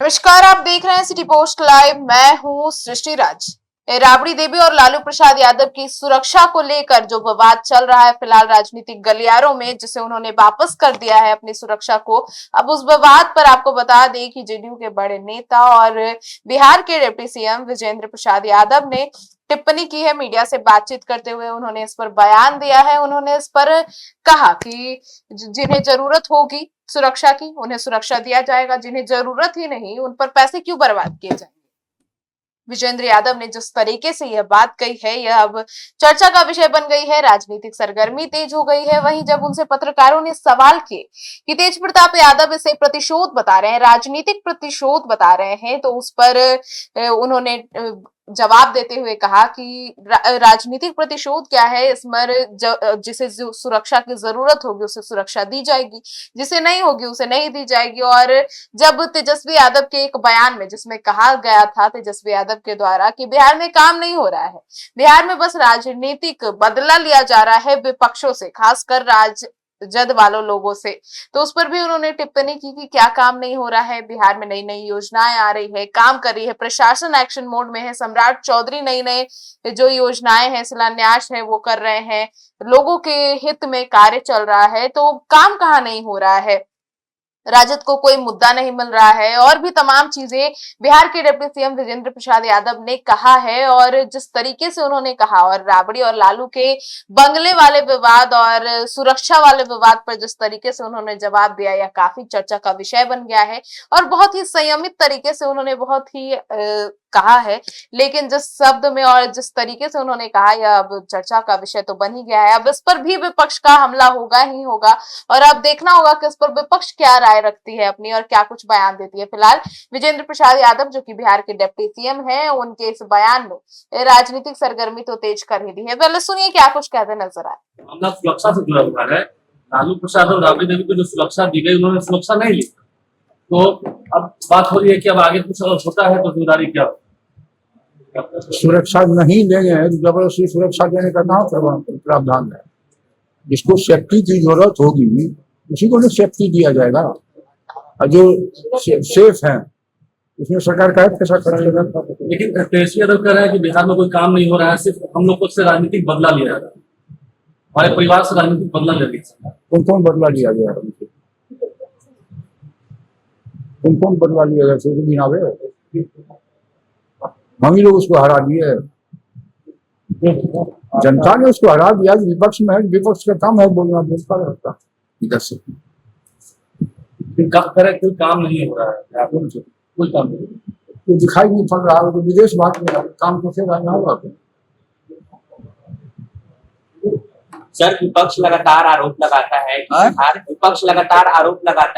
नमस्कार, आप देख रहे हैं सिटी पोस्ट लाइव। मैं हूं सृष्टि राज। राबड़ी देवी और लालू प्रसाद यादव की सुरक्षा को लेकर जो विवाद चल रहा है फिलहाल राजनीतिक गलियारों में, जिसे उन्होंने वापस कर दिया है अपनी सुरक्षा को। अब उस विवाद पर आपको बता दें कि जेडीयू के बड़े नेता और बिहार के डिप्टी सीएम विजेंद्र प्रसाद यादव ने टिप्पणी की है। मीडिया से बातचीत करते हुए उन्होंने इस पर बयान दिया है। उन्होंने इस पर कहा कि जिन्हें जरूरत होगी सुरक्षा की उन्हें सुरक्षा दिया जाएगा, जिन्हें जरूरत ही नहीं उन पर पैसे क्यों बर्बाद किए जाएंगे। विजेंद्र यादव ने जिस तरीके से यह बात कही है, यह अब चर्चा का विषय बन गई है। राजनीतिक सरगर्मी तेज हो गई है। वहीं जब उनसे पत्रकारों ने सवाल किए कि तेज प्रताप यादव इसे प्रतिशोध बता रहे हैं, राजनीतिक प्रतिशोध बता रहे हैं, तो उस पर उन्होंने जवाब देते हुए कहा कि राजनीतिक प्रतिशोध क्या है, इसमें जिसे सुरक्षा की जरूरत होगी उसे सुरक्षा दी जाएगी, जिसे नहीं होगी उसे नहीं दी जाएगी। और जब तेजस्वी यादव के एक बयान में जिसमें कहा गया था तेजस्वी यादव के द्वारा कि बिहार में काम नहीं हो रहा है, बिहार में बस राजनीतिक बदला लिया जा रहा है विपक्षों से, खासकर जद वालों लोगों से, तो उस पर भी उन्होंने टिप्पणी की कि क्या काम नहीं हो रहा है। बिहार में नई नई योजनाएं आ रही है, काम कर रही है, प्रशासन एक्शन मोड में है। सम्राट चौधरी नई नई जो योजनाएं हैं, शिलान्यास है वो कर रहे हैं, लोगों के हित में कार्य चल रहा है, तो काम कहाँ नहीं हो रहा है। राजद को कोई मुद्दा नहीं मिल रहा है और भी तमाम चीजें बिहार के डिप्टी सीएम विजेंद्र प्रसाद यादव ने कहा है। और जिस तरीके से उन्होंने कहा और राबड़ी और लालू के बंगले वाले विवाद और सुरक्षा वाले विवाद पर जिस तरीके से उन्होंने जवाब दिया, यह काफी चर्चा का विषय बन गया है। और बहुत ही संयमित तरीके से उन्होंने बहुत ही कहा है, लेकिन जिस शब्द में और जिस तरीके से उन्होंने कहा, यह अब चर्चा का विषय तो बन ही गया है। अब इस पर भी विपक्ष का हमला होगा ही होगा और अब देखना होगा कि इस पर विपक्ष क्या राय रखती है अपनी और क्या कुछ बयान देती है। फिलहाल विजेंद्र प्रसाद यादव जो कि बिहार के डिप्टी सीएम हैं, उनके इस बयान में राजनीतिक सरगर्मी तो तेज कर ही दी है। पहले सुनिए क्या कुछ कहते नजर आए। मामला सुरक्षा से जुड़ा हुआ है। लालू प्रसाद और राबड़ी देवी को जो सुरक्षा दी गई, उन्होंने सुरक्षा नहीं ली, तो अब बात हो रही है कि अब आगे कुछ अगर होता है तो जिम्मेदारी क्या हो। सुरक्षा नहीं देंगे तो जबरदस्ती सुरक्षा देने का कहाँ प्रावधान है। जिसको सेफ्टी की जरूरत होगी उसी को तो सेफ्टी दिया जाएगा, और जो सेफ है उसमें सरकार का कैसा करेगा। लेकिन तेजस्वी यादव कह रहे हैं कि बिहार में कोई काम नहीं हो रहा है, सिर्फ हम लोग को से राजनीतिक बदला लिया जा रहा है, हमारे परिवार से राजनीतिक बदला ले लिया। कौन बदला लिया गया? कौन बदला लिया गया? हम ही लोग उसको हरा दिए, जनता ने उसको हरा दिया। विपक्ष में है, विपक्ष का काम है बोलना, बोलता रहता इधर से। कोई काम नहीं हो रहा है, कोई काम नहीं, तो दिखाई नहीं पड़ रहा है, तो विदेश भाग में काम कैसे रहना होगा। सर, विपक्ष लगातार आरोप लगाता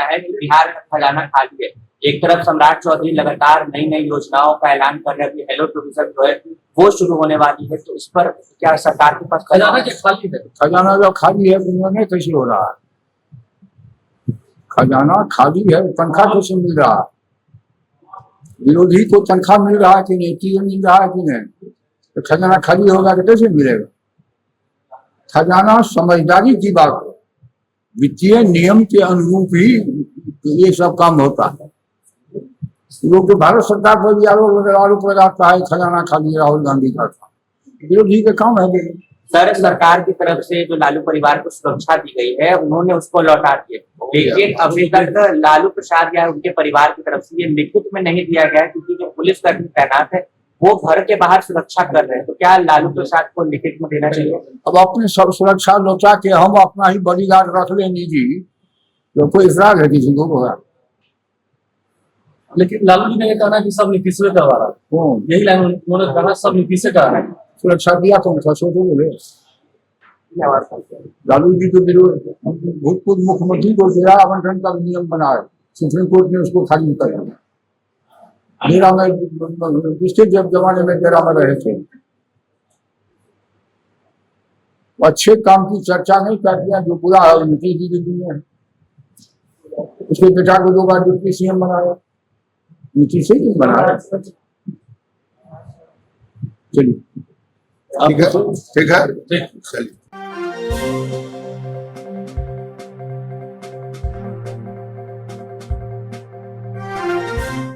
है कि बिहार का खजाना खाली है। एक तरफ सम्राट चौधरी लगातार नई नई योजनाओं का ऐलान कर रहे हैं, हेलो टूरिज्म जो है वो शुरू होने वाली है, तो इस पर क्या सरकार के पास खजाना खाली है? खजाना जो खाली है उन्होंने कैसे हो रहा है? खजाना खाली है, तनख्वाह कैसे मिल रहा है? विरोधी को तनख्वाह मिल रहा है कि नहीं, क्यों मिल रहा है कि नहीं? तो खजाना खाली होगा तो कैसे मिलेगा? खजाना समझदारी की बात है, वित्तीय नियम के अनुरूप ही ये सब काम होता है। लोग भारत सरकार पर भी आरोप लगाता है खजाना खाली राहुल गांधी का था। विरोधी का काम है। सर, सरकार की तरफ से जो लालू परिवार को सुरक्षा दी गई है उन्होंने उसको लौटा दिया, लेकिन अभी तक लालू प्रसाद या उनके परिवार की तरफ से ये लिखित में नहीं दिया गया, क्योंकि जो पुलिसकर्मी तैनात है वो घर के बाहर सुरक्षा कर रहे हैं। तो क्या लालू प्रसाद को लिखित में देना चाहिए? अब अपनी सब सुरक्षा लौटा के हम अपना ही बॉडीगार्ड रख ले निजी, तो कोई इतराज है किसी को होगा? लेकिन लालू जी ने कहा कि सब नीतीश से करवा रहा है, यही लाइन उन्होंने कहा, सब नीतीश से करा रहा है। सुरक्षा दिया तो बोले लालू जी तो भूतपूर्व मुख्यमंत्री को डेरा आवंटन का नियम बनाया, सुप्रीम कोर्ट ने उसको खाली कर दिया। डेरा में पिछले जब जमाने में डेरा में रहे थे, अच्छे काम की चर्चा नहीं करती है, जो बुरा है नीतीश जी की दुनिया है। उसके बेटा को 2 बार डिप्टी सीएम बनाया, नीतीश से ही बनाया। चलिए ठीक है, चलिए।